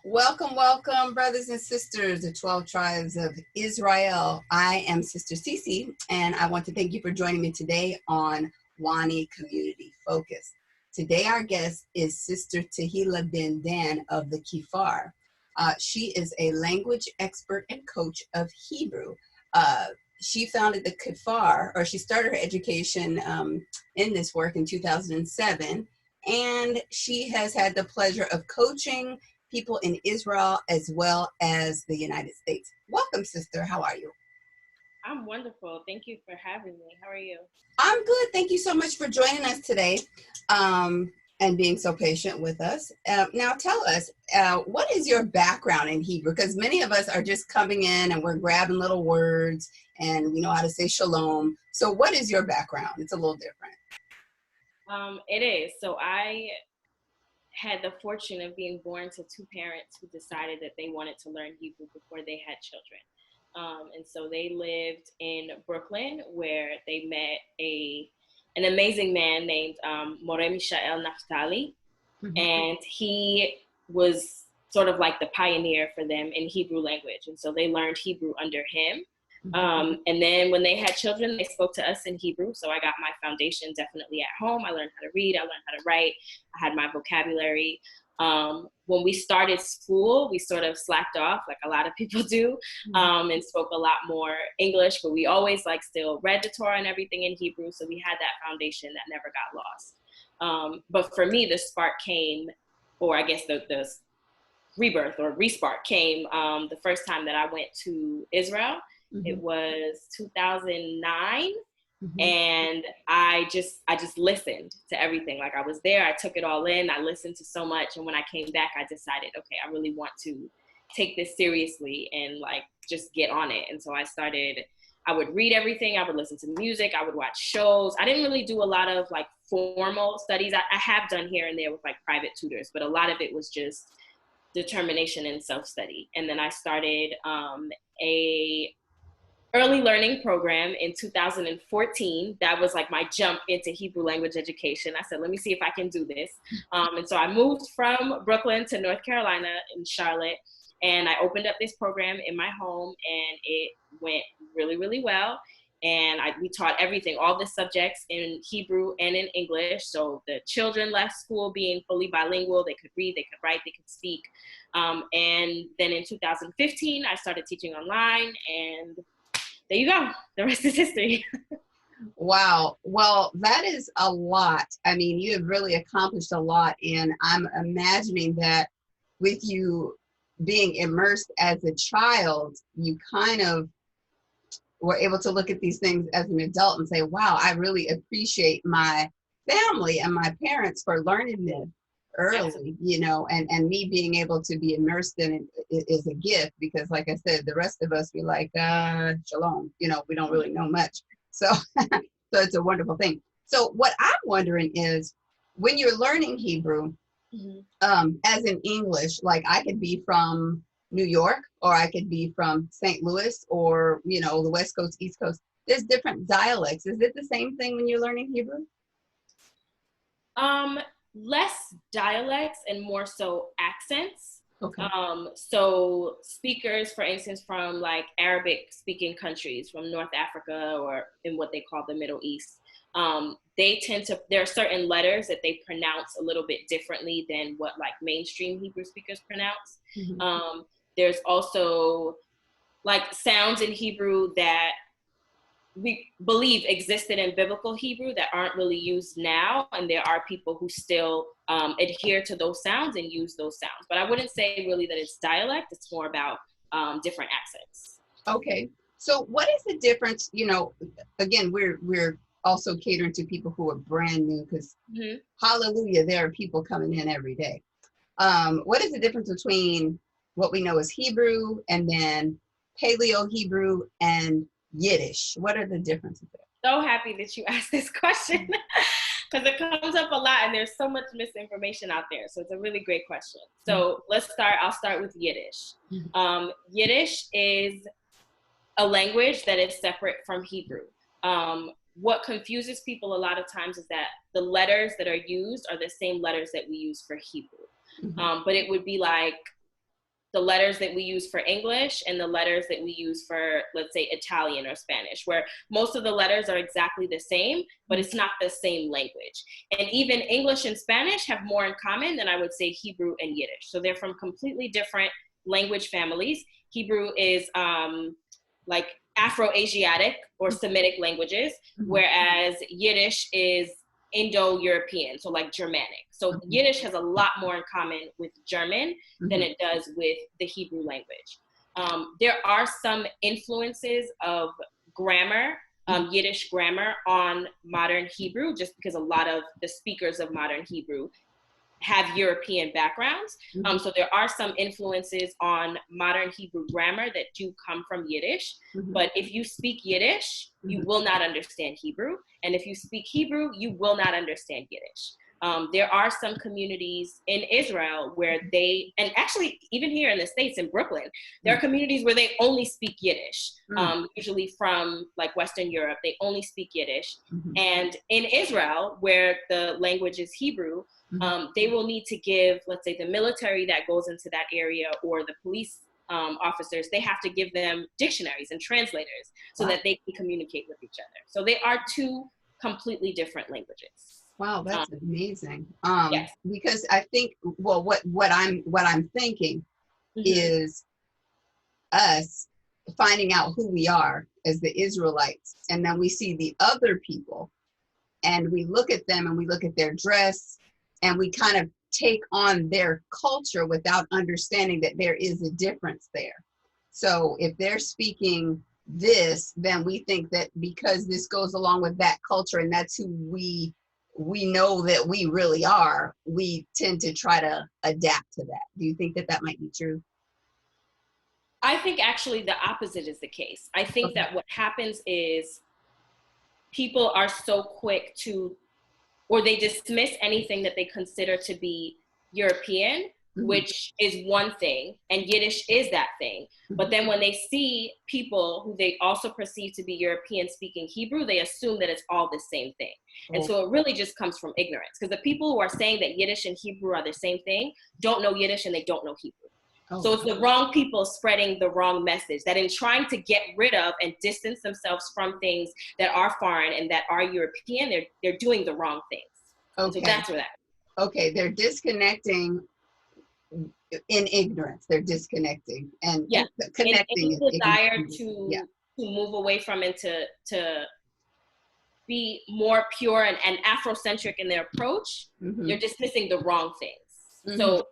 Welcome, welcome, brothers and sisters, the 12 tribes of Israel. I am Sister Sisi, and I want to thank you for joining me today on WONI Community Focus. Today, our guest is Sister Tehillah Ben Dan of the Kefar. She is a language expert and coach of Hebrew. She founded the Kefar, or she started her education in this work in 2007, and she has had the pleasure of coaching people in Israel as well as the United States. Welcome, sister. How are you? I'm wonderful. Thank you for having me. How are you? I'm good. Thank you so much for joining us today and being so patient with us. Now tell us, what is your background in Hebrew? Because many of us are just coming in and we're grabbing little words and we know how to say shalom. So what is your background? It's a little different. It is. So I had the fortune of being born to two parents who decided that they wanted to learn Hebrew before they had children. And so they lived in Brooklyn, where they met an amazing man named More Mishael Naftali. Mm-hmm. And he was sort of like the pioneer for them in Hebrew language. And so they learned Hebrew under him. And then when they had children, they spoke to us in Hebrew. So I got my foundation definitely at home. I learned how to read. I learned how to write. I had my vocabulary. When we started school, we sort of slacked off like a lot of people do, and spoke a lot more English, but we always still read the Torah and everything in Hebrew. So we had that foundation that never got lost. But for me, the spark came, or I guess the rebirth or respark came the first time that I went to Israel. Mm-hmm. It was 2009. Mm-hmm. And I just listened to everything. Like I was there, I took it all in, I listened to so much. And when I came back, I decided, okay, I really want to take this seriously and just get on it. And so I would read everything, I would listen to music, I would watch shows. I didn't really do a lot of formal studies. I have done here and there with private tutors, but a lot of it was just determination and self-study. And then I started a early learning program in 2014. That was my jump into Hebrew language education. I said, let me see if I can do this. And so I moved from Brooklyn to North Carolina in Charlotte, and I opened up this program in my home, and it went really, really well. And we taught everything, all the subjects in Hebrew and in English. So the children left school being fully bilingual. They could read, they could write, they could speak. And then in 2015, I started teaching online, and there you go. The rest is history. Wow. Well, that is a lot. I mean, you have really accomplished a lot. And I'm imagining that with you being immersed as a child, you kind of were able to look at these things as an adult and say, wow, I really appreciate my family and my parents for learning this early, and me being able to be immersed in it is a gift, because like I said, the rest of us, we shalom, we don't really know much. So, so it's a wonderful thing. So what I'm wondering is, when you're learning Hebrew, as in English, I could be from New York, or I could be from St. Louis, or, the West Coast, East Coast. There's different dialects. Is it the same thing when you're learning Hebrew? Less dialects and more so accents. Okay. So speakers, for instance, from Arabic speaking countries, from North Africa or in what they call the Middle East, they tend to, there are certain letters that they pronounce a little bit differently than what mainstream Hebrew speakers pronounce. Mm-hmm. There's also sounds in Hebrew that we believe existed in biblical Hebrew that aren't really used now. And there are people who still adhere to those sounds and use those sounds. But I wouldn't say really that it's dialect. It's more about different accents. Okay. So what is the difference? Again, we're also catering to people who are brand new, because hallelujah, there are people coming in every day. What is the difference between what we know as Hebrew and then Paleo Hebrew and Yiddish? What are the differences there? so happy that you asked this question because it comes up a lot and there's so much misinformation out there. So it's a really great question. So I'll start with Yiddish. Yiddish is a language that is separate from Hebrew. What confuses people a lot of times is that the letters that are used are the same letters that we use for Hebrew. But it would be like the letters that we use for English and the letters that we use for, let's say, Italian or Spanish, where most of the letters are exactly the same, but it's not the same language. And even English and Spanish have more in common than I would say Hebrew and Yiddish. So they're from completely different language families. Hebrew is like Afro-Asiatic or Semitic languages, whereas Yiddish is Indo-European, so like Germanic. So Yiddish has a lot more in common with German than it does with the Hebrew language. There are some influences of grammar, Yiddish grammar on modern Hebrew, just because a lot of the speakers of modern Hebrew have European backgrounds. So there are some influences on modern Hebrew grammar that do come from Yiddish. But if you speak Yiddish, you will not understand Hebrew. And if you speak Hebrew, you will not understand Yiddish. There are some communities in Israel where and actually even here in the States, in Brooklyn, there are communities where they only speak Yiddish, usually from like Western Europe, they only speak Yiddish. And in Israel, where the language is Hebrew, they will need to give, let's say, the military that goes into that area or the police officers, they have to give them dictionaries and translators so that they can communicate with each other. So they are two completely different languages. Wow, that's amazing. Yes. Because I think, well, what I'm thinking is us finding out who we are as the Israelites, and then we see the other people, and we look at them and we look at their dress, and we kind of take on their culture without understanding that there is a difference there. So if they're speaking this, then we think that because this goes along with that culture and that's who we know that we really are, we tend to try to adapt to that. Do you think that that might be true? I think actually the opposite is the case. I think that what happens is people are so quick to, or they dismiss anything that they consider to be European, which is one thing, and Yiddish is that thing. But then when they see people who they also perceive to be European speaking Hebrew, they assume that it's all the same thing. And so it really just comes from ignorance, because the people who are saying that Yiddish and Hebrew are the same thing don't know Yiddish and they don't know Hebrew. So it's the wrong people spreading the wrong message, that in trying to get rid of and distance themselves from things that are foreign and that are European, they're doing the wrong things. So that's where that. Okay, they're disconnecting in ignorance. They're disconnecting and connecting. In desire to move away from and to be more pure and Afrocentric in their approach, you're dismissing the wrong things. So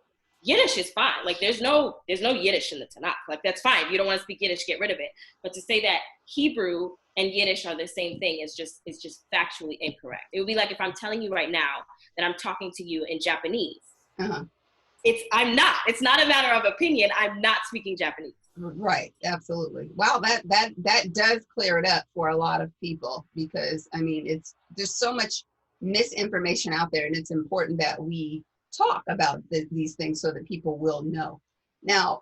Yiddish is fine. Like there's no Yiddish in the Tanakh. Like that's fine. If you don't want to speak Yiddish, get rid of it. But to say that Hebrew and Yiddish are the same thing is just factually incorrect. It would be like if I'm telling you right now that I'm talking to you in Japanese. I'm not. It's not a matter of opinion. I'm not speaking Japanese. Right. Absolutely. Wow. That does clear it up for a lot of people, because I mean, there's so much misinformation out there, and it's important that we talk about these things so that people will know. Now,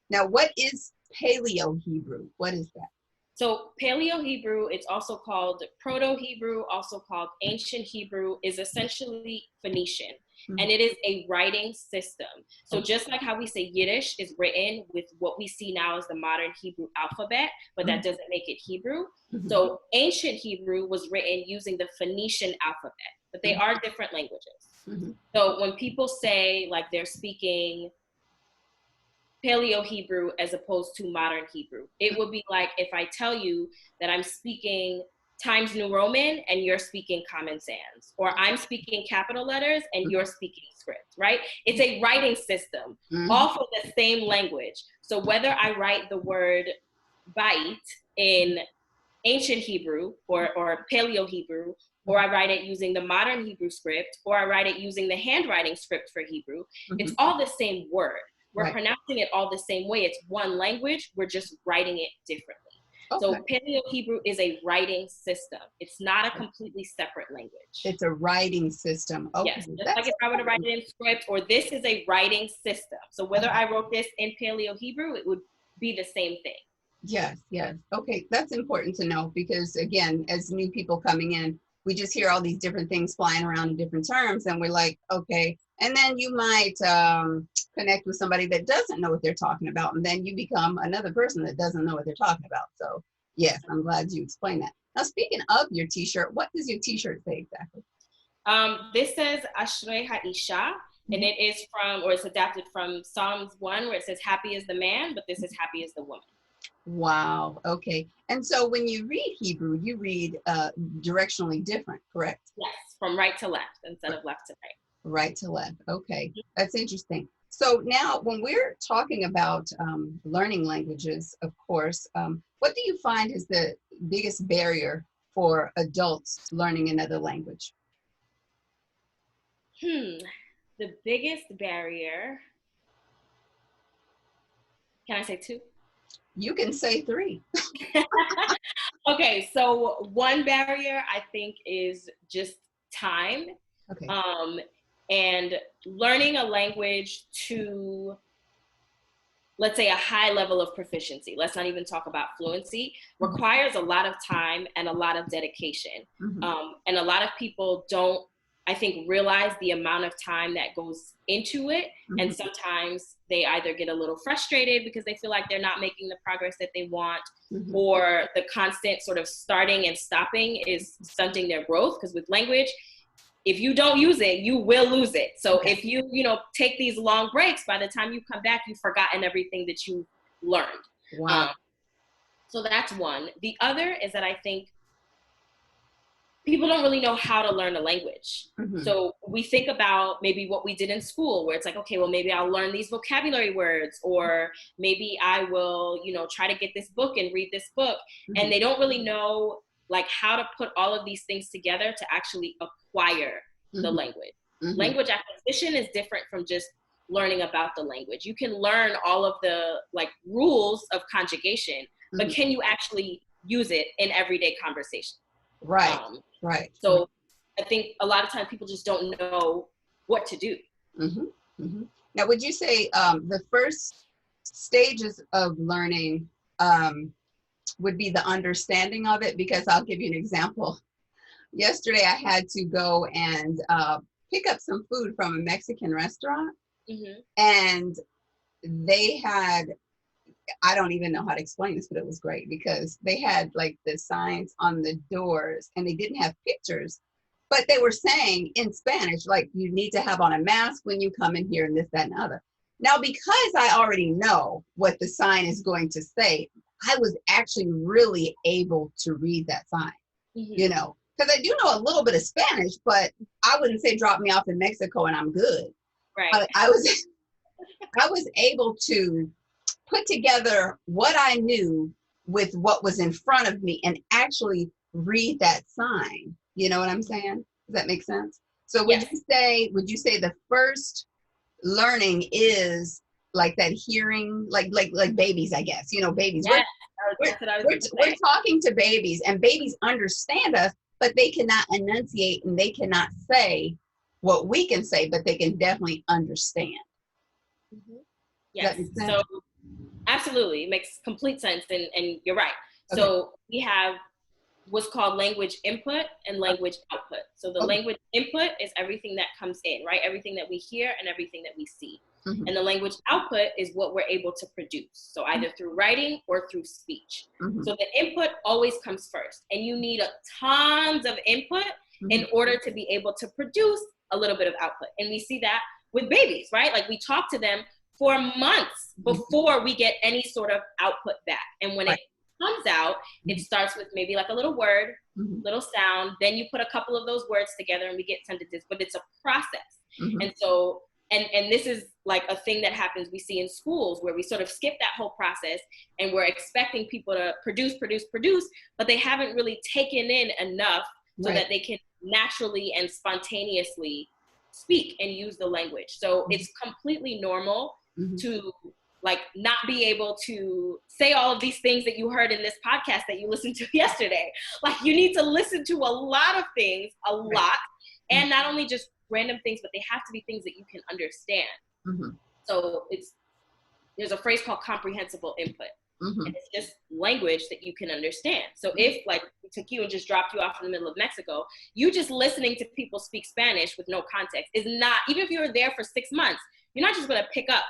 what is Paleo Hebrew? What is that? So Paleo Hebrew, it's also called Proto-Hebrew, also called Ancient Hebrew, is essentially Phoenician. And it is a writing system. So just like how we say Yiddish is written with what we see now as the modern Hebrew alphabet, but that doesn't make it Hebrew. So ancient Hebrew was written using the Phoenician alphabet, but they are different languages. So when people say like they're speaking Paleo Hebrew as opposed to modern Hebrew, it would be like if I tell you that I'm speaking Times New Roman and you're speaking Common Sans, or I'm speaking capital letters and you're speaking script, right? It's a writing system, all for the same language. So whether I write the word bait in ancient Hebrew or Paleo Hebrew, or I write it using the modern Hebrew script, or I write it using the handwriting script for Hebrew, it's all the same word. We're pronouncing it all the same way. It's one language. We're just writing it differently. So Okay. Paleo Hebrew is a writing system. It's not a completely separate language. It's a writing system. Okay. Yes, just like That's if I were to write important. it in script, or this is a writing system. So whether I wrote this in Paleo Hebrew, it would be the same thing. Yes, yes. Okay, that's important to know because again, as new people coming in, we just hear all these different things flying around in different terms, and we're like, okay. And then you might connect with somebody that doesn't know what they're talking about, and then you become another person that doesn't know what they're talking about. So, yes, I'm glad you explained that. Now, speaking of your T-shirt, what does your T-shirt say exactly? This says Ashrei Ha'isha, and it is from, or it's adapted from Psalms 1, where it says, happy is the man, but this is happy is the woman. Wow. Okay. And so when you read Hebrew, you read directionally different, correct? Yes, from right to left instead of left to right. Right to left. Okay. That's interesting. So now when we're talking about learning languages, of course, what do you find is the biggest barrier for adults learning another language? The biggest barrier, can I say two? You can say three. Okay, so one barrier I think is just time, Okay. and learning a language to, let's say, a high level of proficiency, let's not even talk about fluency, requires a lot of time and a lot of dedication. And a lot of people don't, I think, realize the amount of time that goes into it. And sometimes they either get a little frustrated because they feel like they're not making the progress that they want, or the constant sort of starting and stopping is stunting their growth. Because with language, if you don't use it, you will lose it. So if you take these long breaks, by the time you come back, you've forgotten everything that you learned. Wow. So that's one. The other is that I think people don't really know how to learn a language. So we think about maybe what we did in school, where it's like, okay, well, maybe I'll learn these vocabulary words, or maybe I will, try to get this book and read this book. And they don't really know like how to put all of these things together to actually acquire the language. Language acquisition is different from just learning about the language. You can learn all of the like rules of conjugation, but can you actually use it in everyday conversation? Right. Right. So I think a lot of times people just don't know what to do. Now, would you say the first stages of learning would be the understanding of it? Because I'll give you an example. Yesterday, I had to go and pick up some food from a Mexican restaurant, and they had, I don't even know how to explain this, but it was great because they had like the signs on the doors and they didn't have pictures, but they were saying in Spanish, like, you need to have on a mask when you come in here and this, that, and other. Now, because I already know what the sign is going to say, I was actually really able to read that sign, because I do know a little bit of Spanish, but I wouldn't say drop me off in Mexico and I'm good. Right. I was able to put together what I knew with what was in front of me and actually read that sign. You know what I'm saying? Does that make sense? So would you say the first learning is like that hearing, like babies, I guess, babies. Yes. We're talking to babies, and babies understand us, but they cannot enunciate and they cannot say what we can say, but they can definitely understand. Yes. So absolutely, it makes complete sense, and you're right. So we have what's called language input and language output. So the language input is everything that comes in, right? Everything that we hear and everything that we see. And the language output is what we're able to produce. So either through writing or through speech. So the input always comes first, and you need tons of input in order to be able to produce a little bit of output. And we see that with babies, right? Like we talk to them for months before we get any sort of output back. And when it comes out, it starts with maybe like a little word, little sound, then you put a couple of those words together and we get sentences, but it's a process. And so, and this is like a thing that happens, we see in schools where we sort of skip that whole process and we're expecting people to produce, but they haven't really taken in enough so that they can naturally and spontaneously speak and use the language. So it's completely normal to like not be able to say all of these things that you heard in this podcast that you listened to yesterday. Like you need to listen to a lot of things, a lot, and not only just random things, but they have to be things that you can understand. Mm-hmm. So there's a phrase called comprehensible input. Mm-hmm. And it's just language that you can understand. So if like we took you and just dropped you off in the middle of Mexico, you just listening to people speak Spanish with no context is not, even if you were there for 6 months, you're not just going to pick up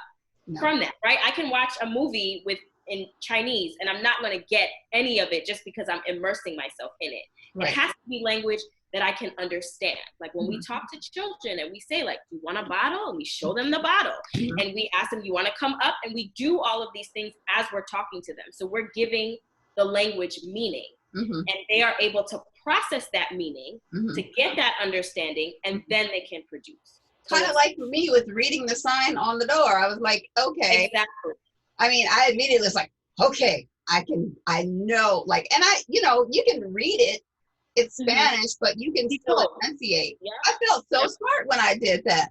from that, right? I can watch a movie in Chinese and I'm not going to get any of it just because I'm immersing myself in it. It has to be language that I can understand. Like when we talk to children and we say like, you want a bottle? And we show them the bottle. And we ask them, you want to come up? And we do all of these things as we're talking to them. So we're giving the language meaning. And they are able to process that meaning to get that understanding, and then they can produce. Kind of like for me with reading the sign on the door. I was like, okay. Exactly. I mean, I immediately was like, okay, I know, like, and you can read it. It's Spanish, but you can still enunciate. Yeah. I felt so smart when I did that.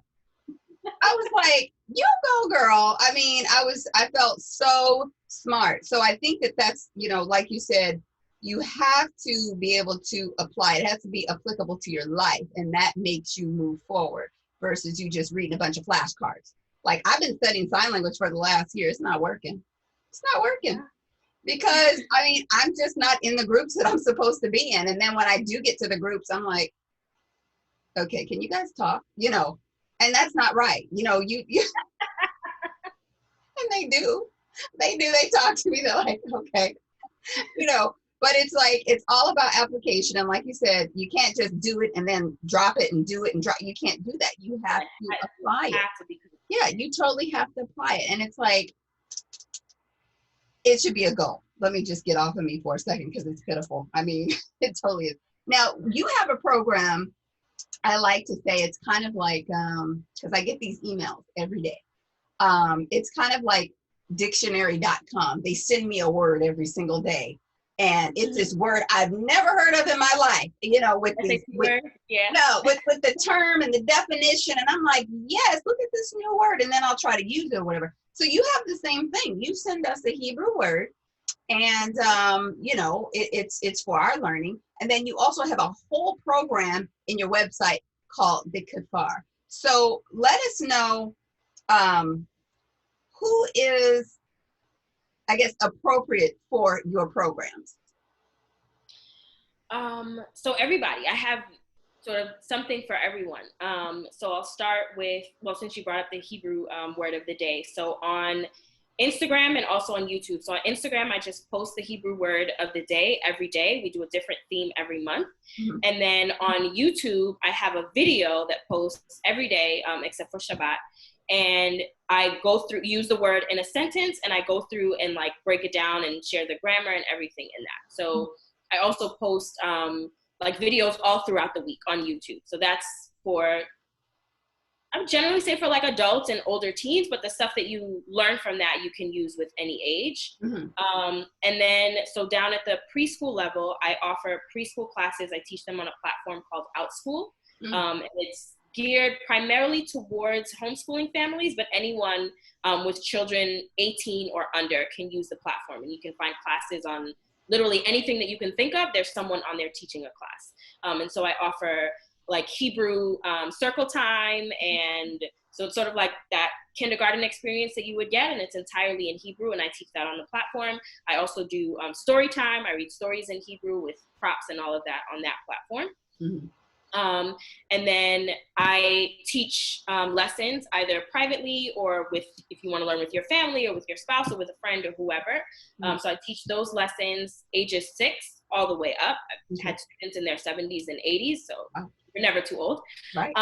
I was like, you go, girl. I mean, I felt so smart. So I think that's, like you said, you have to be able to apply. It has to be applicable to your life, and that makes you move forward versus you just reading a bunch of flashcards. Like I've been studying sign language for the last year. It's not working. It's not working. Yeah. Because I mean, I'm just not in the groups that I'm supposed to be in. And then when I do get to the groups, I'm like, okay, can you guys talk? And that's not right. You and they do. They talk to me. They're like, okay, but it's like, it's all about application. And like you said, you can't just do it and then drop it and do it and drop. You can't do that. You have to apply it. Yeah, you totally have to apply it. And it's like, it should be a goal. Let me just get off of me for a second because it's pitiful. I mean, it totally is. Now, you have a program, I like to say it's kind of like, because I get these emails every day. It's kind of like dictionary.com. They send me a word every single day. And it's this word I've never heard of in my life, with the term and the definition. And I'm like, yes, look at this new word. And then I'll try to use it or whatever. So you have the same thing. You send us a Hebrew word and, it's for our learning. And then you also have a whole program in your website called the Kefar. So let us know who is, I guess, appropriate for your programs. So everybody, I have sort of something for everyone. So I'll start with, since you brought up the Hebrew word of the day. So on Instagram and also on YouTube. So on Instagram, I just post the Hebrew word of the day every day. We do a different theme every month. And then on YouTube, I have a video that posts every day, except for Shabbat. And I use the word in a sentence, and I go through and like break it down and share the grammar and everything in that. So I also post like videos all throughout the week on YouTube. So that's I would generally say for like adults and older teens, but the stuff that you learn from that, you can use with any age. And then, so down at the preschool level, I offer preschool classes. I teach them on a platform called OutSchool. And it's geared primarily towards homeschooling families, but anyone with children 18 or under can use the platform. And you can find classes on literally anything that you can think of. There's someone on there teaching a class. And so I offer like Hebrew circle time. And so it's sort of like that kindergarten experience that you would get, and it's entirely in Hebrew, and I teach that on the platform. I also do story time. I read stories in Hebrew with props and all of that on that platform. And then I teach lessons either privately or if you want to learn with your family or with your spouse or with a friend or whoever. So I teach those lessons ages 6 all the way up. I've had students in their 70s and 80s, so you're never too old. Right.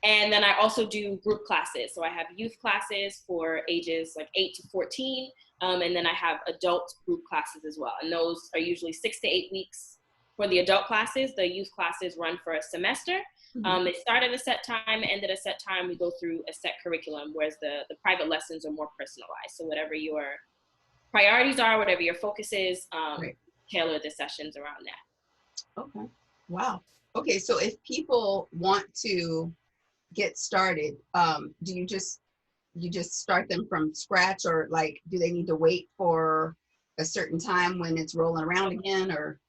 And then I also do group classes. So I have youth classes for ages like 8 to 14. And then I have adult group classes as well. And those are usually 6 to 8 weeks. For the adult classes, the youth classes run for a semester. They start at a set time, end at a set time. We go through a set curriculum, whereas the private lessons are more personalized. So whatever your priorities are, whatever your focus is, tailor the sessions around that. Okay. Wow. Okay. So if people want to get started, do you just you just start them from scratch, or like, do they need to wait for a certain time when it's rolling around again, or?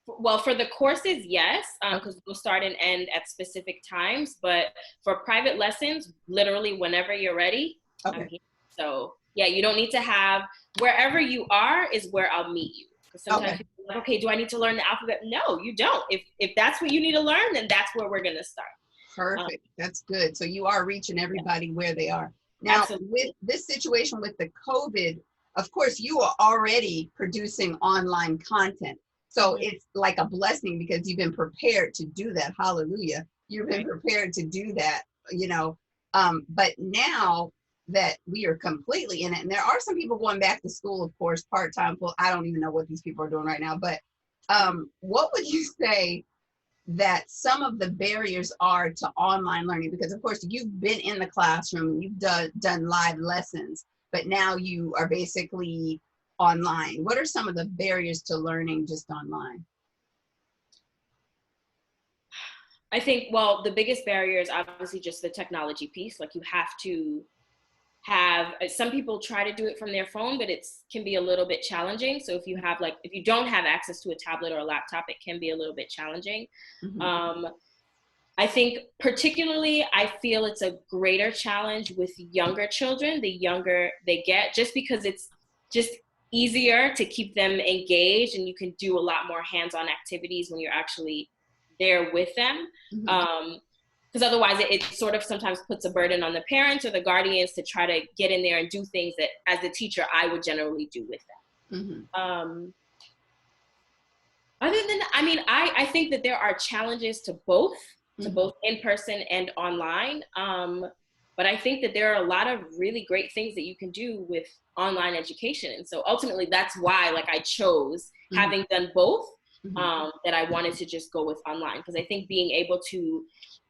Well, for the courses, yes, because we'll start and end at specific times. But for private lessons, literally whenever you're ready, I'm here. So yeah, you don't need to have, wherever you are is where I'll meet you. Because sometimes people are like, okay, do I need to learn the alphabet? No, you don't. If that's what you need to learn, then that's where we're gonna start. Perfect. That's good. So you are reaching everybody where they are. Now, with this situation with the COVID, of course, you are already producing online content. So it's like a blessing because you've been prepared to do that. Hallelujah. You've been prepared to do that, you know. But now that we are completely in it, and there are some people going back to school, of course, part-time. Well, I don't even know what these people are doing right now, but what would you say that some of the barriers are to online learning? Because of course you've been in the classroom and you've done live lessons, but now you are basically online. What are some of the barriers to learning just online? I think, well, the biggest barrier is obviously just the technology piece. Like you have to have, some people try to do it from their phone, but it can be a little bit challenging. So if you have if you don't have access to a tablet or a laptop, it can be a little bit challenging. I think particularly, I feel it's a greater challenge with younger children, the younger they get, just because it's just easier to keep them engaged and you can do a lot more hands-on activities when you're actually there with them. Because otherwise it sort of sometimes puts a burden on the parents or the guardians to try to get in there and do things that as a teacher I would generally do with them. Other than, I mean, I think that there are challenges to both in person and online. But I think that there are a lot of really great things that you can do with online education. And so ultimately that's why I chose, having done both, that I wanted to just go with online. Because I think being able to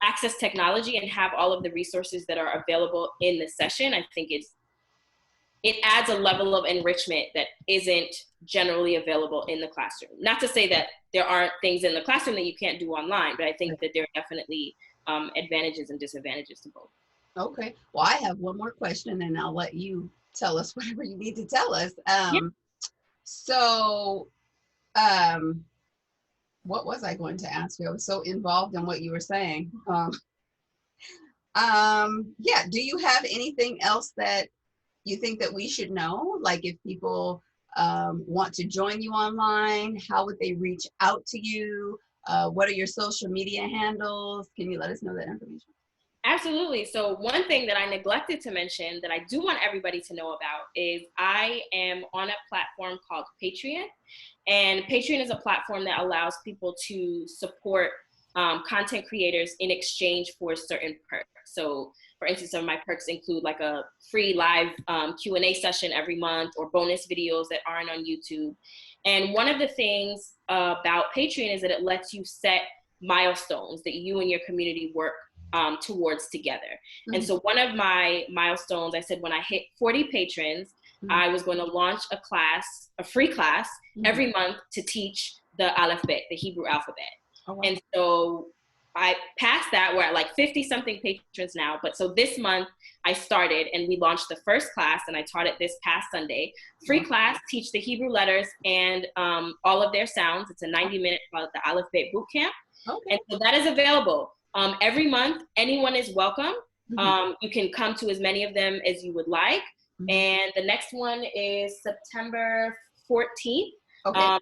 access technology and have all of the resources that are available in the session, I think it adds a level of enrichment that isn't generally available in the classroom. Not to say that there aren't things in the classroom that you can't do online, but I think that there are definitely advantages and disadvantages to both. Okay. Well, I have one more question and I'll let you tell us whatever you need to tell us. So, what was I going to ask you? I was so involved in what you were saying. Yeah, do you have anything else that you think that we should know? Like if people want to join you online, how would they reach out to you? What are your social media handles? Can you let us know that information? Absolutely. So one thing that I neglected to mention that I do want everybody to know about is I am on a platform called Patreon. And Patreon is a platform that allows people to support content creators in exchange for certain perks. So for instance, some of my perks include a free live Q&A session every month or bonus videos that aren't on YouTube. And one of the things about Patreon is that it lets you set milestones that you and your community work towards together. And so one of my milestones, I said when I hit 40 patrons, I was going to launch a free class every month to teach the alphabet, the Hebrew alphabet. Oh, wow. And so I passed that. We're at 50 something patrons now. But so this month I started and we launched the first class and I taught it this past Sunday. Free class, teach the Hebrew letters and all of their sounds. It's a 90-minute called the alphabet boot camp. Okay. And so that is available. Every month, anyone is welcome. You can come to as many of them as you would like. And the next one is September 14th. Okay.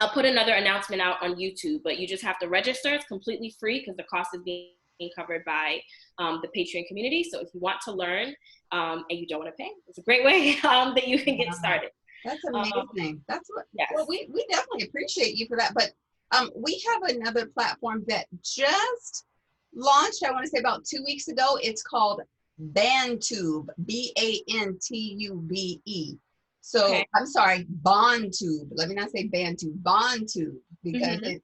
I'll put another announcement out on YouTube, but you just have to register. It's completely free because the cost is being covered by the Patreon community. So if you want to learn and you don't want to pay, it's a great way that you can get started. That's amazing. That's what. Yes. Well, we definitely appreciate you for that. But we have another platform that just launched, I want to say about 2 weeks ago. It's called BandTube, BANTUBE. So okay. I'm sorry, BondTube. Let me not say BandTube, BondTube, because it's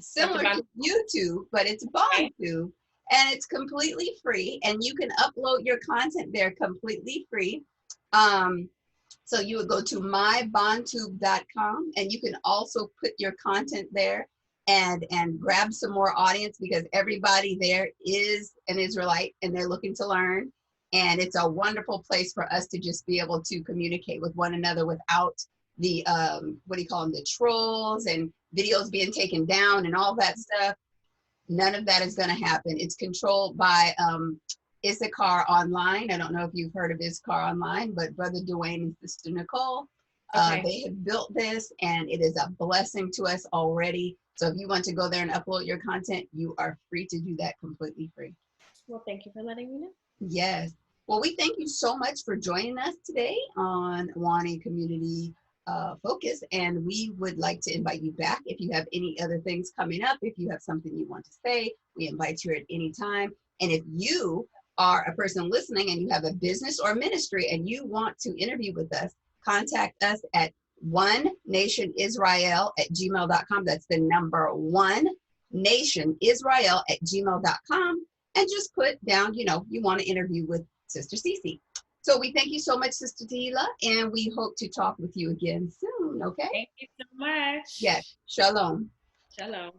similar to YouTube, but it's BondTube, and it's completely free, and you can upload your content there completely free. So you would go to mybondtube.com, and you can also put your content there and grab some more audience, because everybody there is an Israelite and they're looking to learn. And it's a wonderful place for us to just be able to communicate with one another without the, what do you call them, the trolls and videos being taken down and all that stuff. None of that is going to happen. It's controlled by Issachar Online. I don't know if you've heard of Issachar Online, but Brother Dwayne and Sister Nicole, they have built this, and it is a blessing to us already. So if you want to go there and upload your content, you are free to do that completely free. Well, thank you for letting me know. Yes. Well, we thank you so much for joining us today on WONI Community Focus, and we would like to invite you back if you have any other things coming up. If you have something you want to say, we invite you at any time. And if you are a person listening and you have a business or ministry and you want to interview with us, contact us at onenationisrael@gmail.com. That's the number onenationisrael@gmail.com. And just put down, you know, you want to interview with Sister SISI. So we thank you so much, Sister Tehillah, and we hope to talk with you again soon, okay? Thank you so much. Yes. Shalom. Shalom.